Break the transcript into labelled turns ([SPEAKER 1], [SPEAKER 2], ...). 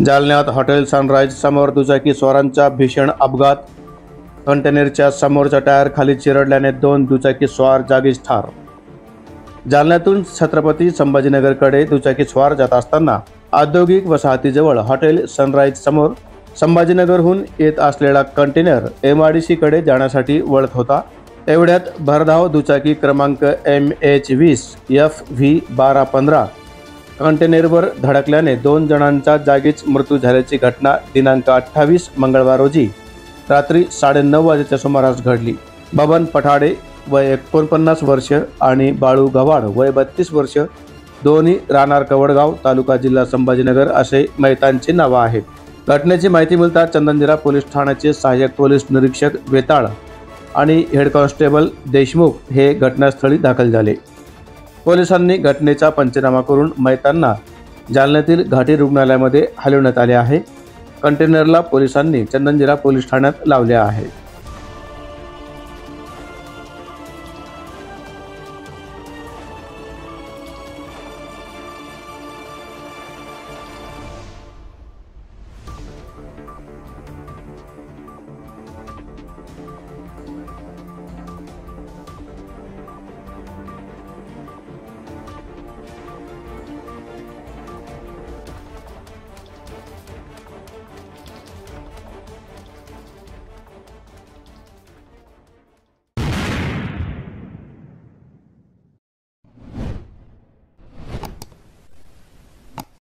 [SPEAKER 1] जालन्यात hotel sunrise समोर दुचाकी स्वारांचा भीषण अपघात। कंटेनरच्या समोरचा टायर खाली चिरडल्याने 2 दुचाकी स्वार जागीच ठार। जालन्यातून छत्रपती संभाजीनगरकडे दुचाकी स्वार जात असताना औद्योगिक वसाहतीजवळ हॉटेल सनराइज समोर संभाजीनगरहून येत असलेला कंटेनर MIDC कडे जाण्यासाठी वळत होता। एवढ्यात भरधाव दुचाकी क्रमांक MH20 FV1215 कंटेनरवर धडकल्याने 2 जणांचा जागीच मृत्यू झाल्याची घटना दिनांक 28 मंगळवार रोजी रात्री 9:30 वाजेच्या सुमारास घडली। बबन पठाडे वय 49 वर्ष आणि बाळू गव्हाड वय 32 वर्ष, दोन्ही राहणार कवडगाव, तालुका जिल्हा संभाजीनगर असे मयतांची नावे आहेत। घटनेची माहिती मिळताच चंदनजिरा पोलीस ठाण्याचे सहाय्यक पोलीस निरीक्षक वेताळ आणि हेड कॉन्स्टेबल देशमुख हे घटनास्थळी दाखल झाले। पोलिसांनी घटनेचा पंचनामा करून मयतांना जालन्यातील घाटी रुग्णालयामध्ये हलवण्यात आले आहे। कंटेनरला पोलिसांनी चंदनजिरा पोलीस ठाण्यात लावले आहे।